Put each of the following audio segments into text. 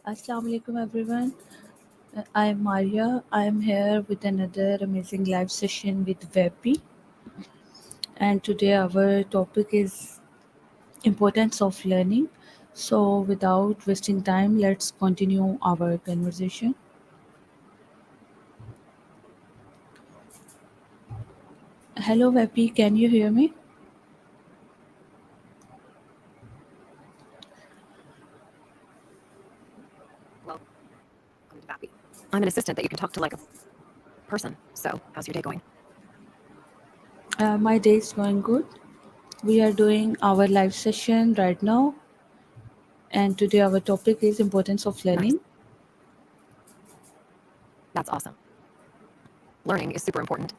Assalamu alaikum everyone. I'm Maria. I'm here with another amazing live session with Vapi. And today our topic is importance of learning. So without wasting time, let's continue our conversation. Hello Vapi, can you hear me? Welcome to Vapi. I'm an assistant that you can talk to like a person. So, how's your day going? My day is going good. We are doing our live session right now, and today our topic is importance of Nice. learning. That's awesome. Learning is super important.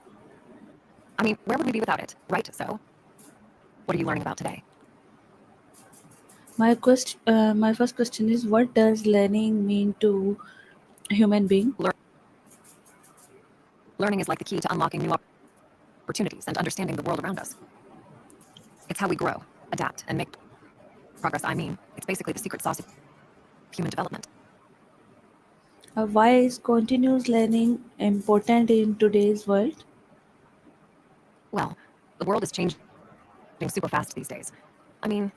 I mean, where would we be without it, right? So, what are you learning about today? My first question is, what does learning mean to a human being? Learning is like the key to unlocking new opportunities and understanding the world around us. It's how we grow, adapt, and make progress. I mean, it's basically the secret sauce of human development. Why is continuous learning important in today's world? Well, the world is changing super fast these days. I mean,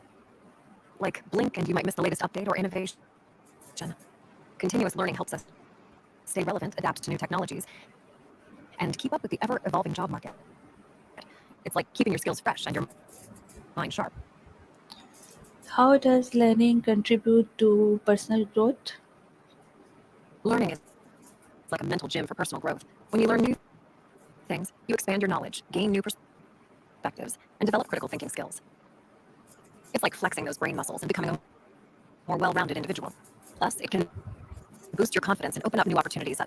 like blink and you might miss the latest update or innovation. Continuous learning helps us stay relevant, adapt to new technologies, and keep up with the ever-evolving job market. It's like keeping your skills fresh and your mind sharp. How does learning contribute to personal growth? Learning is like a mental gym for personal growth. When you learn new things, you expand your knowledge, gain new perspectives, and develop critical thinking skills. It's like flexing those brain muscles and becoming a more well-rounded individual. Plus, it can boost your confidence and open up new opportunities.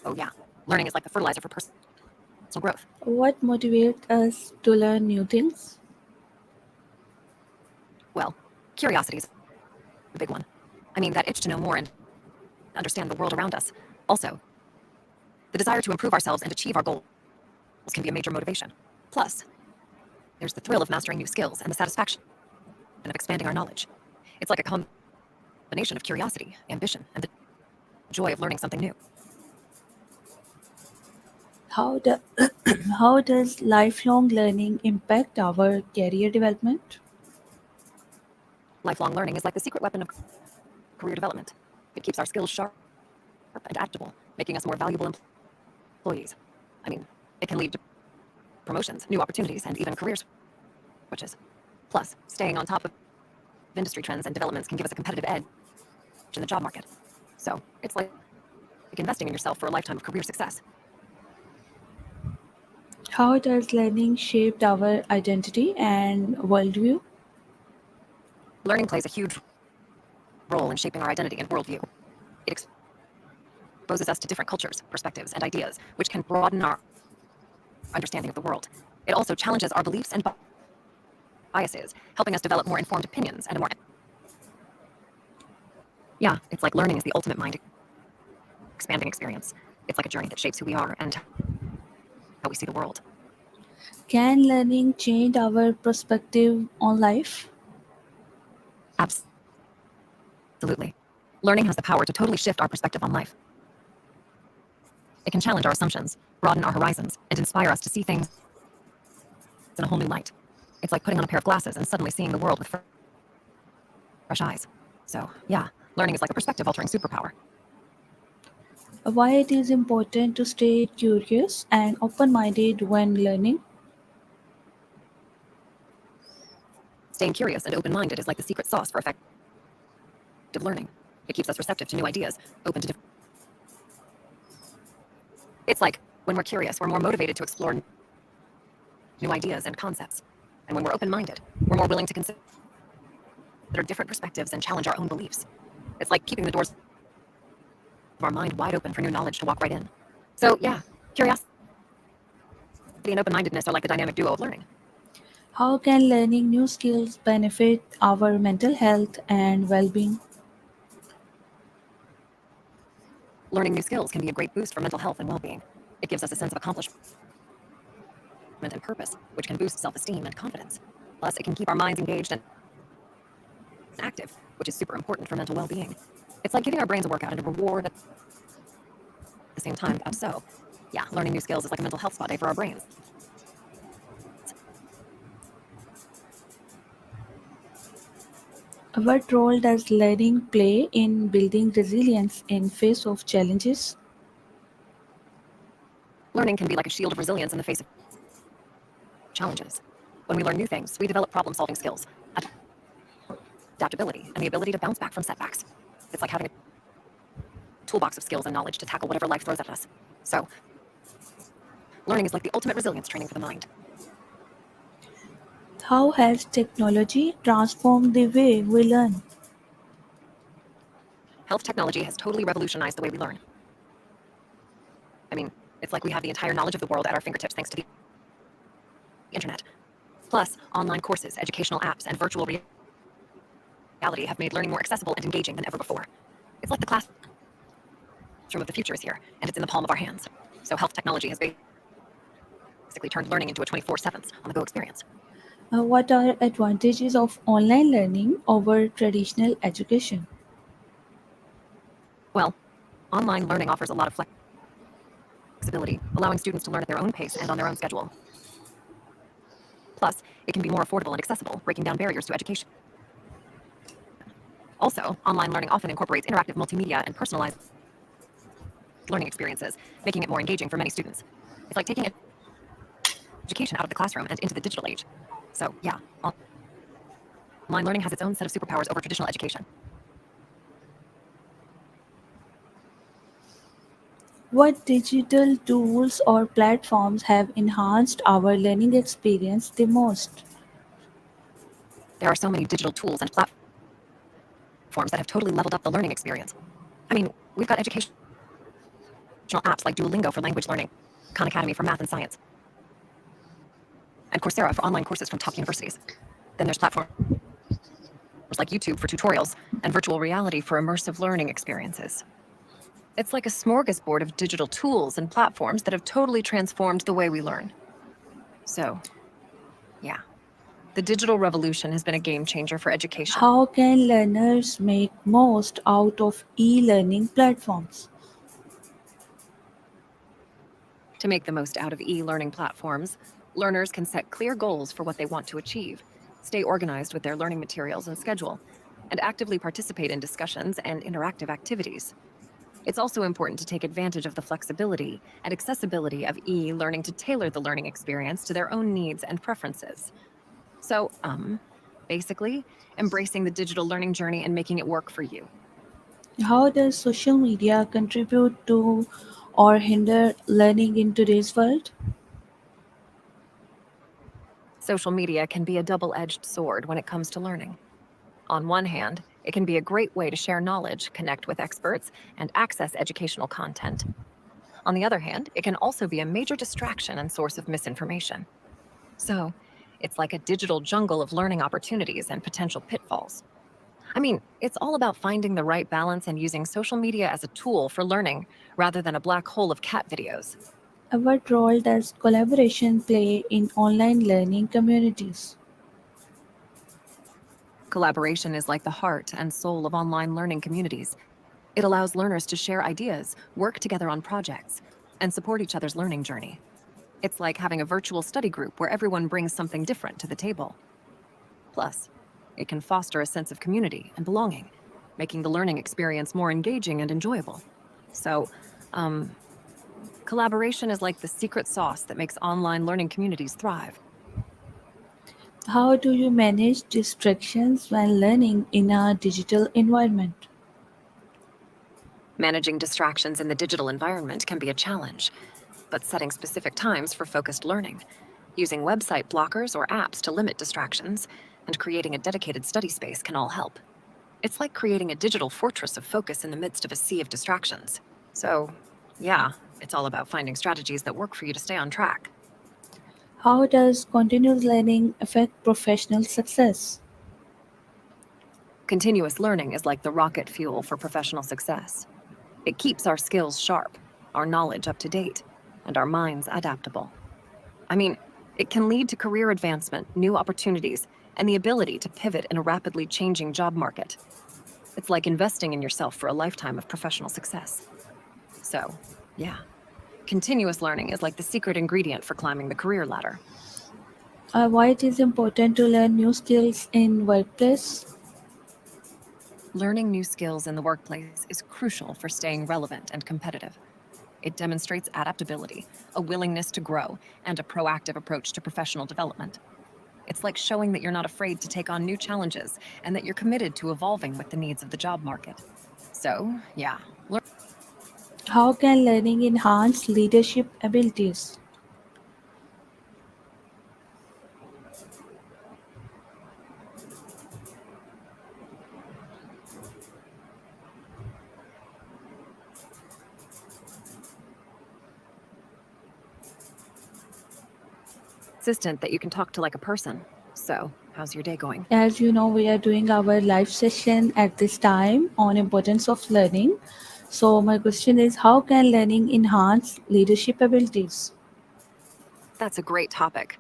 Oh yeah, learning is like the fertilizer for personal growth. What motivates us to learn new things? Well, curiosity is a big one. I mean, that itch to know more and understand the world around us. Also, the desire to improve ourselves and achieve our goals can be a major motivation. Plus, there's the thrill of mastering new skills and the satisfaction of expanding our knowledge. It's like a combination of curiosity, ambition, and the joy of learning something new. How, do, how does lifelong learning impact our career development? Lifelong learning is like the secret weapon of career development. It keeps our skills sharp and adaptable, making us more valuable employees. I mean, it can lead to promotions, new opportunities, and even career switches. Plus, staying on top of industry trends and developments can give us a competitive edge in the job market. So, it's like investing in yourself for a lifetime of career success. How does learning shape our identity and worldview? Learning plays a huge role in shaping our identity and worldview. It exposes us to different cultures, perspectives, and ideas, which can broaden our understanding of the world. It also challenges our beliefs and biases, helping us develop more informed opinions and a more. Yeah, it's like learning is the ultimate mind expanding experience. It's like a journey that shapes who we are and how we see the world. Can learning change our perspective on life? Absolutely. Learning has the power to totally shift our perspective on life. It can challenge our assumptions, broaden our horizons, and inspire us to see things in a whole new light. It's like putting on a pair of glasses and suddenly seeing the world with fresh eyes. So, yeah, learning is like a perspective altering superpower. Why it is important to stay curious and open-minded when learning? Staying curious and open minded is like the secret sauce for effective learning. It keeps us receptive to new ideas, open to different. It's like when we're curious, we're more motivated to explore new ideas and concepts. And when we're open minded, we're more willing to consider different perspectives and challenge our own beliefs. It's like keeping the doors of our mind wide open for new knowledge to walk right in. So, yeah, curiosity and open mindedness are like the dynamic duo of learning. How can learning new skills benefit our mental health and well-being? Learning new skills can be a great boost for mental health and well being. It gives us a sense of accomplishment and purpose, which can boost self esteem and confidence. Plus, it can keep our minds engaged and active, which is super important for mental well being. It's like giving our brains a workout and a reward at the same time. So, yeah, learning new skills is like a mental health spa day for our brains. What role does learning play in building resilience in face of challenges? Learning can be like a shield of resilience in the face of challenges. When we learn new things, we develop problem-solving skills, adaptability, and the ability to bounce back from setbacks. It's like having a toolbox of skills and knowledge to tackle whatever life throws at us. So, learning is like the ultimate resilience training for the mind. How has technology transformed the way we learn? Health technology has totally revolutionized the way we learn. I mean, it's like we have the entire knowledge of the world at our fingertips thanks to the internet. Plus, online courses, educational apps, and virtual reality have made learning more accessible and engaging than ever before. It's like the classroom of the future is here, and it's in the palm of our hands. So, health technology has basically turned learning into a 24/7 on-the-go experience. What are advantages of online learning over traditional education? Well, online learning offers a lot of flexibility, allowing students to learn at their own pace and on their own schedule. Plus, it can be more affordable and accessible, breaking down barriers to education. Also, online learning often incorporates interactive multimedia and personalized learning experiences, making it more engaging for many students. It's like taking education out of the classroom and into the digital age. So, yeah, online learning has its own set of superpowers over traditional education. What digital tools or platforms have enhanced our learning experience the most? There are so many digital tools and platforms that have totally leveled up the learning experience. I mean, we've got educational apps like Duolingo for language learning, Khan Academy for math and science, and Coursera for online courses from top universities. Then there's platforms like YouTube for tutorials and virtual reality for immersive learning experiences. It's like a smorgasbord of digital tools and platforms that have totally transformed the way we learn. So, yeah, the digital revolution has been a game changer for education. How can learners make most out of e-learning platforms? To make the most out of e-learning platforms, learners can set clear goals for what they want to achieve, stay organized with their learning materials and schedule, and actively participate in discussions and interactive activities. It's also important to take advantage of the flexibility and accessibility of e-learning to tailor the learning experience to their own needs and preferences. So, basically, embracing the digital learning journey and making it work for you. How does social media contribute to or hinder learning in today's world? Social media can be a double-edged sword when it comes to learning. On one hand, it can be a great way to share knowledge, connect with experts, and access educational content. On the other hand, it can also be a major distraction and source of misinformation. So, it's like a digital jungle of learning opportunities and potential pitfalls. I mean, it's all about finding the right balance and using social media as a tool for learning rather than a black hole of cat videos. What role does collaboration play in online learning communities? Collaboration is like the heart and soul of online learning communities. It allows learners to share ideas, work together on projects, and support each other's learning journey. It's like having a virtual study group where everyone brings something different to the table. Plus, it can foster a sense of community and belonging, making the learning experience more engaging and enjoyable. So, um, collaboration is like the secret sauce that makes online learning communities thrive. How do you manage distractions when learning in a digital environment? Managing distractions in the digital environment can be a challenge, but setting specific times for focused learning, using website blockers or apps to limit distractions, and creating a dedicated study space can all help. It's like creating a digital fortress of focus in the midst of a sea of distractions. So, yeah, it's all about finding strategies that work for you to stay on track. How does continuous learning affect professional success? Continuous learning is like the rocket fuel for professional success. It keeps our skills sharp, our knowledge up to date, and our minds adaptable. I mean, it can lead to career advancement, new opportunities, and the ability to pivot in a rapidly changing job market. It's like investing in yourself for a lifetime of professional success. So, yeah, continuous learning is like the secret ingredient for climbing the career ladder. Why it is important to learn new skills in workplace? Learning new skills in the workplace is crucial for staying relevant and competitive. It demonstrates adaptability, a willingness to grow, and a proactive approach to professional development. It's like showing that you're not afraid to take on new challenges and that you're committed to evolving with the needs of the job market. So, yeah, How can learning enhance leadership abilities? assistant that you can talk to like a person. So, how's your day going? As you know, we are doing our live session at this time on importance of learning. So my question is, how can learning enhance leadership abilities? That's a great topic.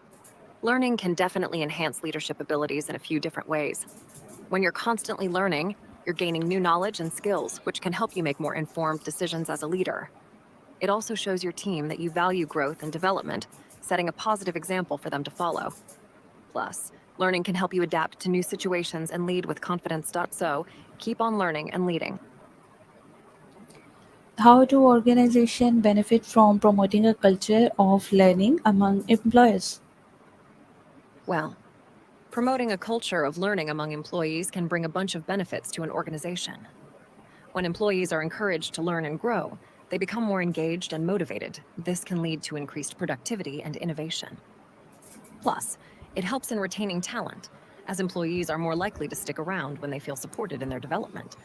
Learning can definitely enhance leadership abilities in a few different ways. When you're constantly learning, you're gaining new knowledge and skills, which can help you make more informed decisions as a leader. It also shows your team that you value growth and development, setting a positive example for them to follow. Plus, learning can help you adapt to new situations and lead with confidence. So, keep on learning and leading. How do organizations benefit from promoting a culture of learning among employees? Well, promoting a culture of learning among employees can bring a bunch of benefits to an organization. When employees are encouraged to learn and grow, they become more engaged and motivated. This can lead to increased productivity and innovation. Plus, it helps in retaining talent, as employees are more likely to stick around when they feel supported in their development.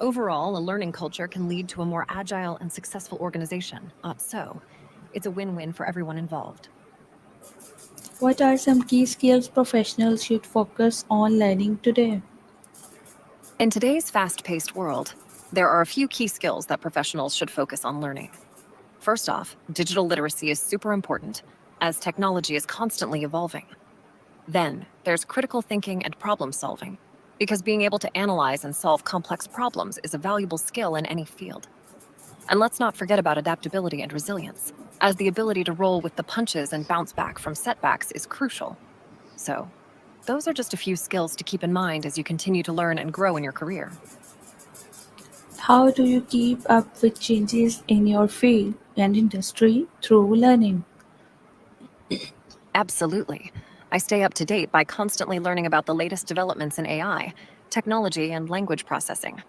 Overall, a learning culture can lead to a more agile and successful organization. So, it's a win-win for everyone involved. What are some key skills professionals should focus on learning today? In today's fast-paced world, there are a few key skills that professionals should focus on learning. First off, digital literacy is super important, as technology is constantly evolving. Then, there's critical thinking and problem solving, because being able to analyze and solve complex problems is a valuable skill in any field. And let's not forget about adaptability and resilience, as the ability to roll with the punches and bounce back from setbacks is crucial. So, those are just a few skills to keep in mind as you continue to learn and grow in your career. How do you keep up with changes in your field and industry through learning? Absolutely. I stay up to date by constantly learning about the latest developments in AI, technology, and language processing.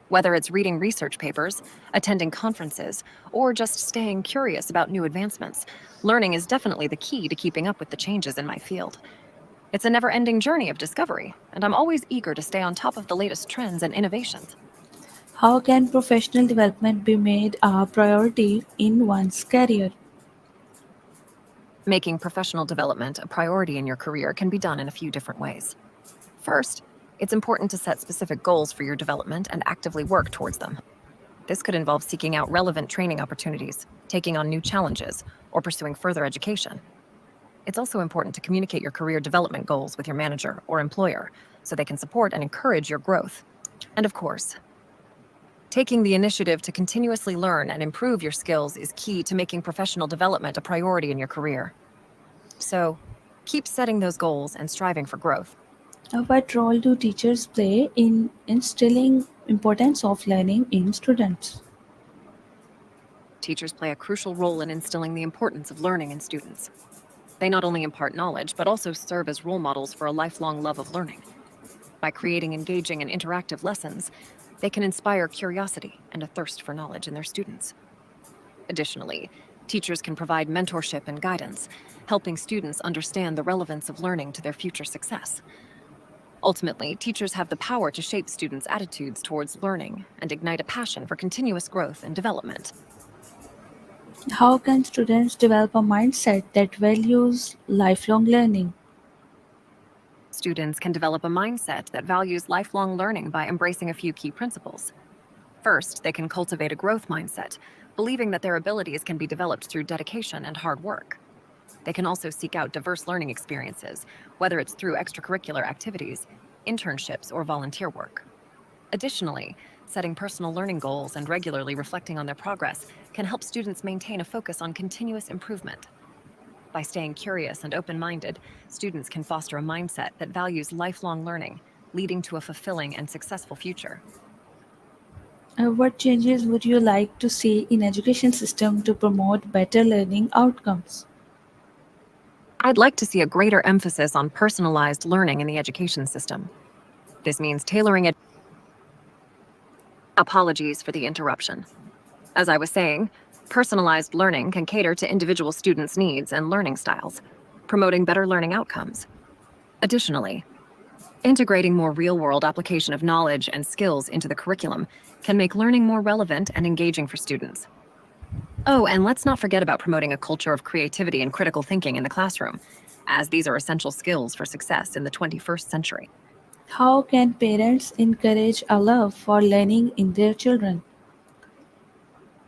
Whether it's reading research papers, attending conferences, or just staying curious about new advancements, learning is definitely the key to keeping up with the changes in my field. It's a never ending journey of discovery, and I'm always eager to stay on top of the latest trends and innovations. How can professional development be made a priority in one's career? Making professional development a priority in your career can be done in a few different ways. First, it's important to set specific goals for your development and actively work towards them. This could involve seeking out relevant training opportunities, taking on new challenges, or pursuing further education. It's also important to communicate your career development goals with your manager or employer so they can support and encourage your growth. And of course, taking the initiative to continuously learn and improve your skills is key to making professional development a priority in your career. So, keep setting those goals and striving for growth. What role do teachers play in instilling importance of learning in students? Teachers play a crucial role in instilling the importance of learning in students. They not only impart knowledge, but also serve as role models for a lifelong love of learning. By creating engaging and interactive lessons, they can inspire curiosity and a thirst for knowledge in their students. Additionally, teachers can provide mentorship and guidance, helping students understand the relevance of learning to their future success. Ultimately, teachers have the power to shape students' attitudes towards learning and ignite a passion for continuous growth and development. How can students develop a mindset that values lifelong learning? Students can develop a mindset that values lifelong learning by embracing a few key principles. First, they can cultivate a growth mindset, believing that their abilities can be developed through dedication and hard work. They can also seek out diverse learning experiences, whether it's through extracurricular activities, internships, or volunteer work. Additionally, setting personal learning goals and regularly reflecting on their progress can help students maintain a focus on continuous improvement. By staying curious and open minded, students can foster a mindset that values lifelong learning, leading to a fulfilling and successful future. What changes would you like to see in education system to promote better learning outcomes? I'd like to see a greater emphasis on personalized learning in the education system. This means tailoring it. Apologies for the interruption. As I was saying, personalized learning can cater to individual students' needs and learning styles, promoting better learning outcomes. Additionally, integrating more real-world application of knowledge and skills into the curriculum can make learning more relevant and engaging for students. Oh, and let's not forget about promoting a culture of creativity and critical thinking in the classroom, as these are essential skills for success in the 21st century. How can parents encourage a love for learning in their children?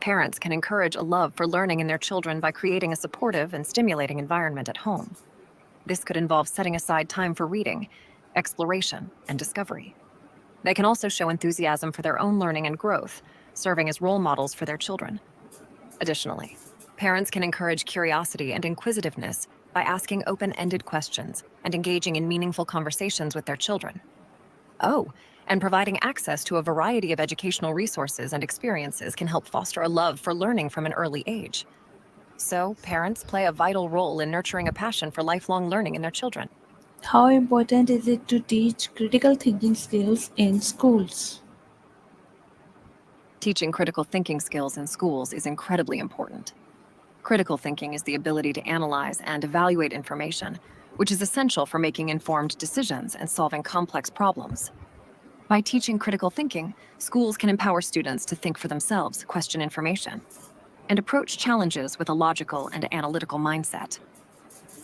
Parents can encourage a love for learning in their children by creating a supportive and stimulating environment at home. This could involve setting aside time for reading, exploration, and discovery. They can also show enthusiasm for their own learning and growth, serving as role models for their children. Additionally, parents can encourage curiosity and inquisitiveness by asking open-ended questions and engaging in meaningful conversations with their children. Oh, and providing access to a variety of educational resources and experiences can help foster a love for learning from an early age. So, parents play a vital role in nurturing a passion for lifelong learning in their children. How important is it to teach critical thinking skills in schools? Teaching critical thinking skills in schools is incredibly important. Critical thinking is the ability to analyze and evaluate information, which is essential for making informed decisions and solving complex problems. By teaching critical thinking, schools can empower students to think for themselves, question information, and approach challenges with a logical and analytical mindset.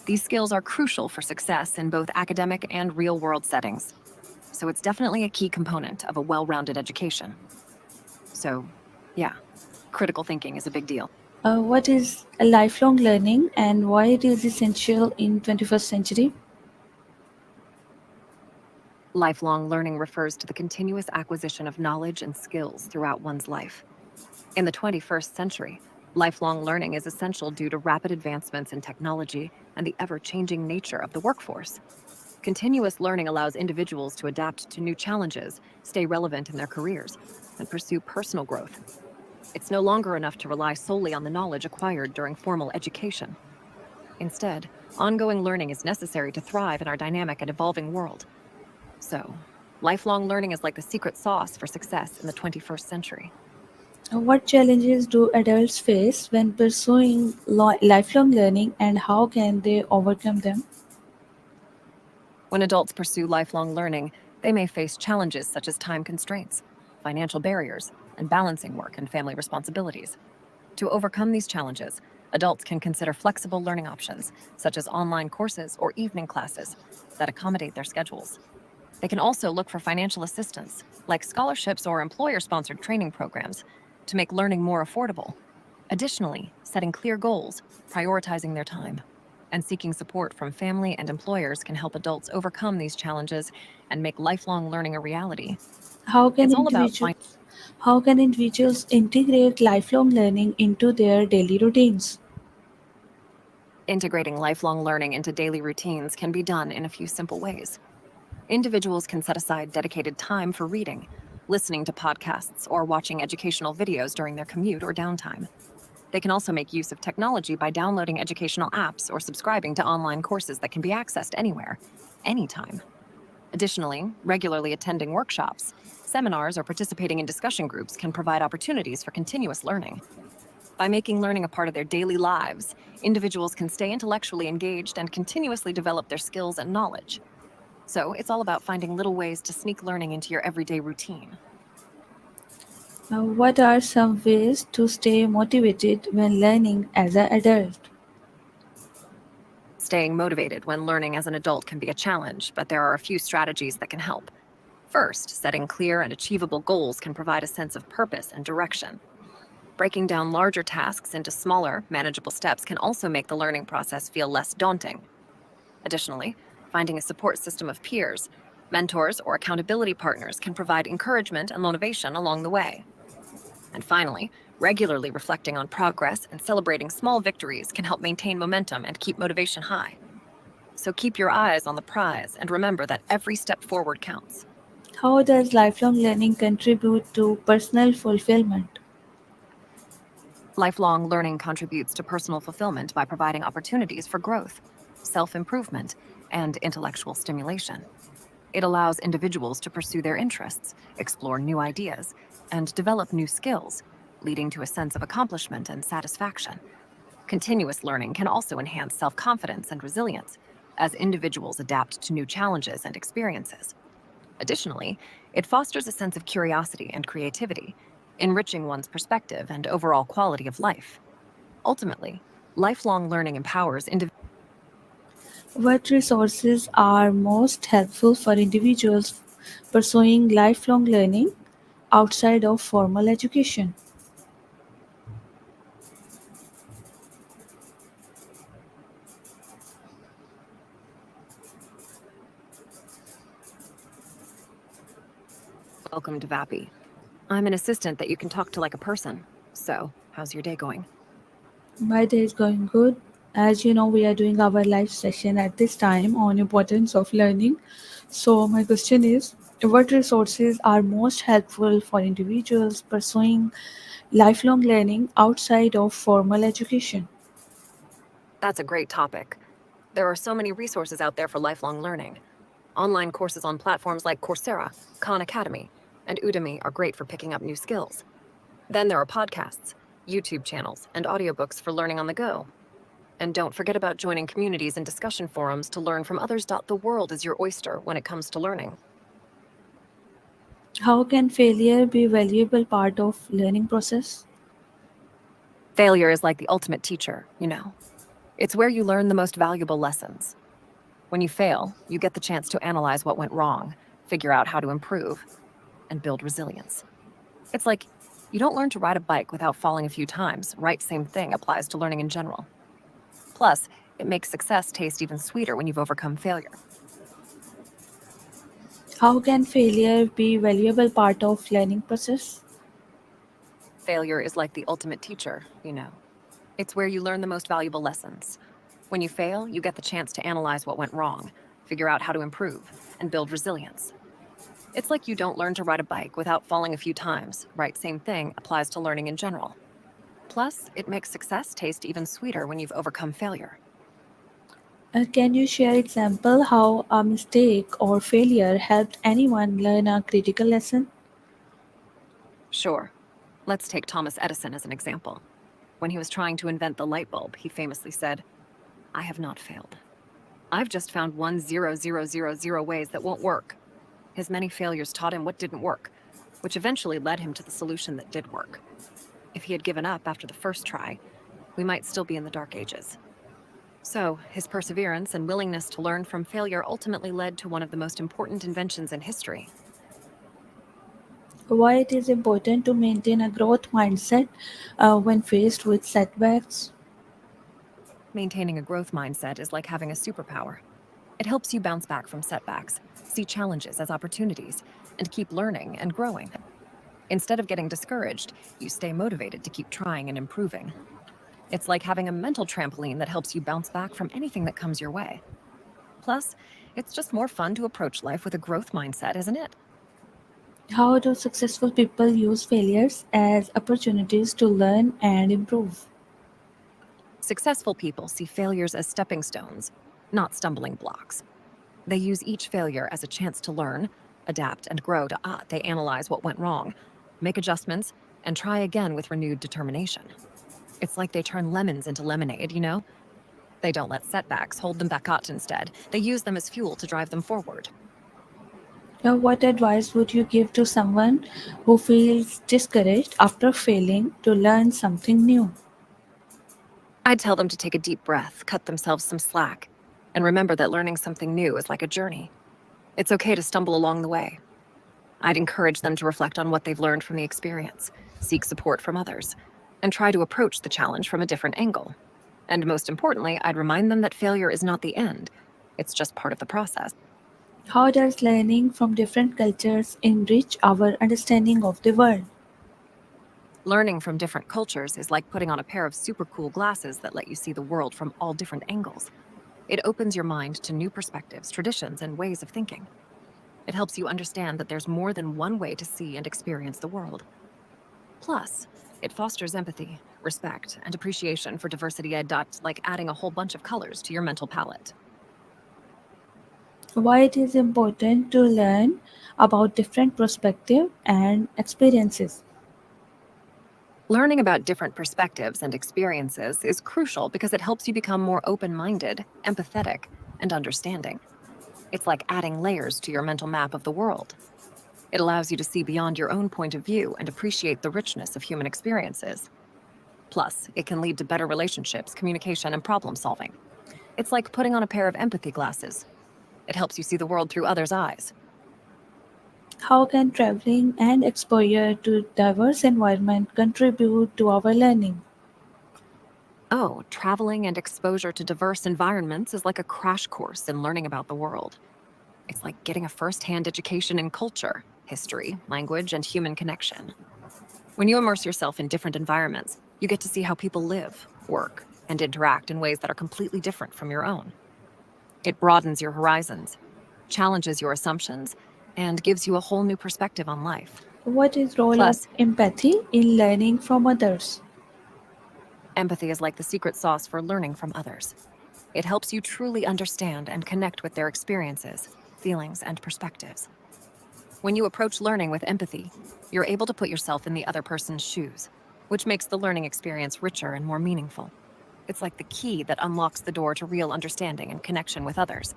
These skills are crucial for success in both academic and real-world settings, so it's definitely a key component of a well-rounded education. So, yeah, critical thinking is a big deal. What is lifelong learning and why it is essential in 21st century? Lifelong learning refers to the continuous acquisition of knowledge and skills throughout one's life. In the 21st century, lifelong learning is essential due to rapid advancements in technology and the ever-changing nature of the workforce. Continuous learning allows individuals to adapt to new challenges, stay relevant in their careers, and pursue personal growth. It's no longer enough to rely solely on the knowledge acquired during formal education. Instead, ongoing learning is necessary to thrive in our dynamic and evolving world. So, lifelong learning is like the secret sauce for success in the 21st century. What challenges do adults face when pursuing lifelong learning and how can they overcome them? When adults pursue lifelong learning, they may face challenges such as time constraints, financial barriers, and balancing work and family responsibilities. To overcome these challenges, adults can consider flexible learning options, such as online courses or evening classes, that accommodate their schedules. They can also look for financial assistance, like scholarships or employer-sponsored training programs, to make learning more affordable. Additionally, setting clear goals, prioritizing their time, and seeking support from family and employers can help adults overcome these challenges and make lifelong learning a reality. How can It's all about individuals integrate lifelong learning into their daily routines? integrating lifelong learning into daily routines can be done in a few simple ways. Individuals can set aside dedicated time for reading, listening to podcasts, or watching educational videos during their commute or downtime. They can also make use of technology by downloading educational apps or subscribing to online courses that can be accessed anywhere, anytime. Additionally, regularly attending workshops, seminars, or participating in discussion groups can provide opportunities for continuous learning. By making learning a part of their daily lives, individuals can stay intellectually engaged and continuously develop their skills and knowledge. So it's all about finding little ways to sneak learning into your everyday routine. What are some ways to stay motivated when learning as an adult? Staying motivated when learning as an adult can be a challenge, but there are a few strategies that can help. First, setting clear and achievable goals can provide a sense of purpose and direction. Breaking down larger tasks into smaller, manageable steps can also make the learning process feel less daunting. Additionally, finding a support system of peers, Mentors or accountability partners can provide encouragement and motivation along the way. And finally, regularly reflecting on progress and celebrating small victories can help maintain momentum and keep motivation high. So keep your eyes on the prize and remember that every step forward counts. How does lifelong learning contribute to personal fulfillment? Lifelong learning contributes to personal fulfillment by providing opportunities for growth, self improvement, and intellectual stimulation. It allows individuals to pursue their interests, explore new ideas, and develop new skills, leading to a sense of accomplishment and satisfaction. Continuous learning can also enhance self confidence and resilience as individuals adapt to new challenges and experiences. Additionally, it fosters a sense of curiosity and creativity, enriching one's perspective and overall quality of life. Ultimately, lifelong learning empowers individuals. What resources are most helpful for individuals pursuing lifelong learning outside of formal education? Welcome to Vapi. I'm an assistant that you can talk to like a person. So, how's your day going? My day is going good. As you know, we are doing our live session at this time on importance of learning. So my question is, what resources are most helpful for individuals pursuing lifelong learning outside of formal education? That's a great topic. There are so many resources out there for lifelong learning. Online courses on platforms like Coursera, Khan Academy, and Udemy are great for picking up new skills. Then there are podcasts, YouTube channels, and audiobooks for learning on the go. And don't forget about joining communities and discussion forums to learn from others. The world is your oyster when it comes to learning. How can failure be a valuable part of learning process? Failure is like the ultimate teacher, you know. It's where you learn the most valuable lessons. When you fail, you get the chance to analyze what went wrong, figure out how to improve, and build resilience. It's like you don't learn to ride a bike without falling a few times, right? Same thing applies to learning in general. Plus, it makes success taste even sweeter when you've overcome failure. How can failure be a valuable part of learning process? Failure is like the ultimate teacher, you know. It's where you learn the most valuable lessons. When you fail, you get the chance to analyze what went wrong, figure out how to improve, and build resilience. It's like you don't learn to ride a bike without falling a few times, right? Same thing applies to learning in general. Plus, it makes success taste even sweeter when you've overcome failure. Can you share example how a mistake or failure helped anyone learn a critical lesson? Sure. Let's take Thomas Edison as an example. When he was trying to invent the light bulb, he famously said, "I have not failed. I've just found 1,0,0,0,0 ways that won't work." His many failures taught him what didn't work, which eventually led him to the solution that did work. If he had given up after the first try, we might still be in the dark ages. So, his perseverance and willingness to learn from failure ultimately led to one of the most important inventions in history. Why it is important to maintain a growth mindset when faced with setbacks? Maintaining a growth mindset is like having a superpower. It helps you bounce back from setbacks, see challenges as opportunities, and keep learning and growing. Instead of getting discouraged, you stay motivated to keep trying and improving. It's like having a mental trampoline that helps you bounce back from anything that comes your way. Plus, it's just more fun to approach life with a growth mindset, isn't it? How do successful people use failures as opportunities to learn and improve? Successful people see failures as stepping stones, not stumbling blocks. They use each failure as a chance to learn, adapt, and grow. They analyze what went wrong, make adjustments, and try again with renewed determination. It's like they turn lemons into lemonade, you know? They don't let setbacks hold them back out. Instead, they use them as fuel to drive them forward. What advice would you give to someone who feels discouraged after failing to learn something new? I'd tell them to take a deep breath, cut themselves some slack, and remember that learning something new is like a journey. It's okay to stumble along the way. I'd encourage them to reflect on what they've learned from the experience, seek support from others, and try to approach the challenge from a different angle. And most importantly, I'd remind them that failure is not the end, it's just part of the process. How does learning from different cultures enrich our understanding of the world? Learning from different cultures is like putting on a pair of super cool glasses that let you see the world from all different angles. It opens your mind to new perspectives, traditions, and ways of thinking. It helps you understand that there's more than one way to see and experience the world. Plus, it fosters empathy, respect, and appreciation for diversity, like adding a whole bunch of colors to your mental palette. Why it is important to learn about different perspectives and experiences? Learning about different perspectives and experiences is crucial because it helps you become more open minded, empathetic, and understanding. It's like adding layers to your mental map of the world. It allows you to see beyond your own point of view and appreciate the richness of human experiences. Plus, it can lead to better relationships, communication, and problem solving. It's like putting on a pair of empathy glasses. It helps you see the world through others' eyes. How can traveling and exposure to diverse environment contribute to our learning? Oh, traveling and exposure to diverse environments is like a crash course in learning about the world. It's like getting a first-hand education in culture, history, language, and human connection. When you immerse yourself in different environments, you get to see how people live, work, and interact in ways that are completely different from your own. It broadens your horizons, challenges your assumptions, and gives you a whole new perspective on life. What is role of Plus, empathy in learning from others? empathy is like the secret sauce for learning from others. It helps you truly understand and connect with their experiences, feelings, and perspectives. When you approach learning with empathy, you're able to put yourself in the other person's shoes, which makes the learning experience richer and more meaningful. It's like the key that unlocks the door to real understanding and connection with others.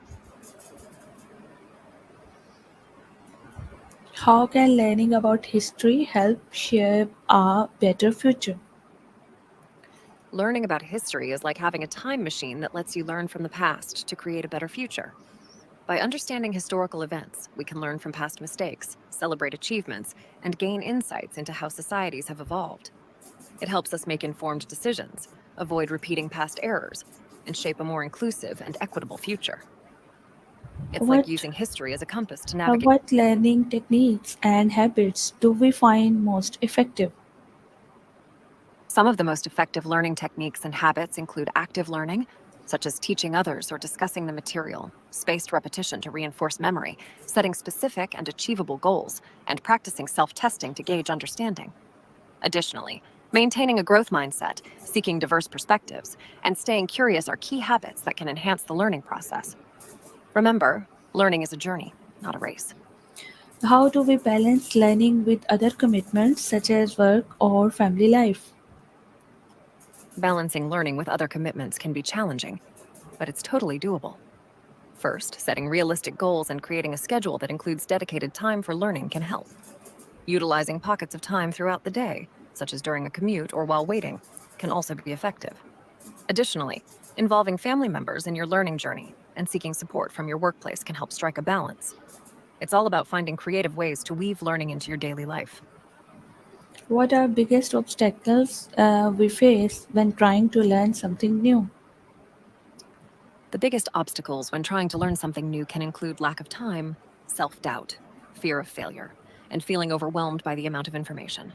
How can learning about history help shape a better future? Learning about history is like having a time machine that lets you learn from the past to create a better future. By understanding historical events, we can learn from past mistakes, celebrate achievements, and gain insights into how societies have evolved. It helps us make informed decisions, avoid repeating past errors, and shape a more inclusive and equitable future. It's like What using history as a compass to navigate. what learning techniques and habits do we find most effective? Some of the most effective learning techniques and habits include active learning, such as teaching others or discussing the material, spaced repetition to reinforce memory, setting specific and achievable goals, and practicing self-testing to gauge understanding. Additionally, maintaining a growth mindset, seeking diverse perspectives, and staying curious are key habits that can enhance the learning process. Remember, learning is a journey, not a race. How do we balance learning with other commitments such as work or family life? Balancing learning with other commitments can be challenging, but it's totally doable. First, setting realistic goals and creating a schedule that includes dedicated time for learning can help. Utilizing pockets of time throughout the day, such as during a commute or while waiting, can also be effective. Additionally, involving family members in your learning journey and seeking support from your workplace can help strike a balance. It's all about finding creative ways to weave learning into your daily life. What are biggest obstacles we face when trying to learn something new? The biggest obstacles when trying to learn something new can include lack of time, self-doubt, fear of failure, and feeling overwhelmed by the amount of information.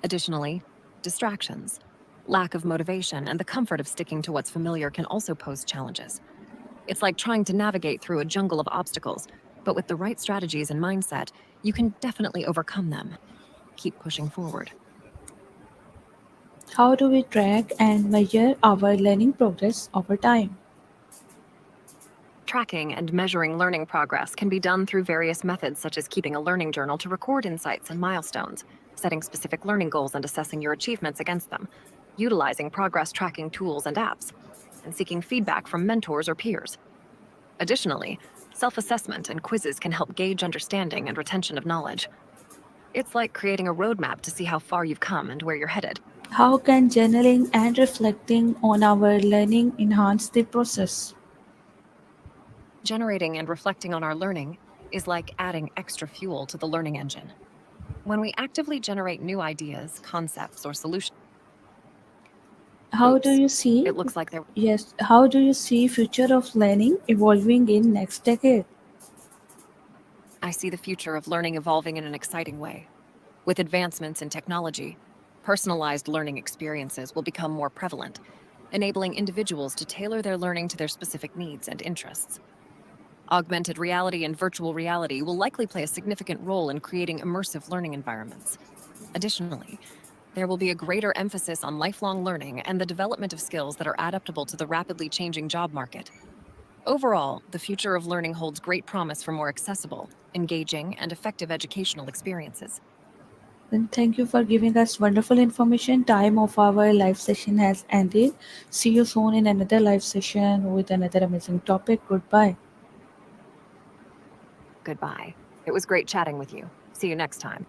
Additionally, distractions, lack of motivation, and the comfort of sticking to what's familiar can also pose challenges. It's like trying to navigate through a jungle of obstacles, but with the right strategies and mindset, you can definitely overcome them. Keep pushing forward. How do we track and measure our learning progress over time? Tracking and measuring learning progress can be done through various methods, such as keeping a learning journal to record insights and milestones, setting specific learning goals and assessing your achievements against them, utilizing progress tracking tools and apps, and seeking feedback from mentors or peers. Additionally, self-assessment and quizzes can help gauge understanding and retention of knowledge. It's like creating a roadmap to see how far you've come and where you're headed. How can journaling and reflecting on our learning enhance the process? Generating and reflecting on our learning is like adding extra fuel to the learning engine. When we actively generate new ideas, concepts, or solutions, How do oops, you see it looks like there. Yes, how do you see future of learning evolving in next decade? I see the future of learning evolving in an exciting way. With advancements in technology, personalized learning experiences will become more prevalent, enabling individuals to tailor their learning to their specific needs and interests. Augmented reality and virtual reality will likely play a significant role in creating immersive learning environments. Additionally, there will be a greater emphasis on lifelong learning and the development of skills that are adaptable to the rapidly changing job market. Overall, the future of learning holds great promise for more accessible, engaging, and effective educational experiences. Then thank you for giving us wonderful information. Time of our live session has ended. See you soon in another live session with another amazing topic. Goodbye. Goodbye. It was great chatting with you. See you next time.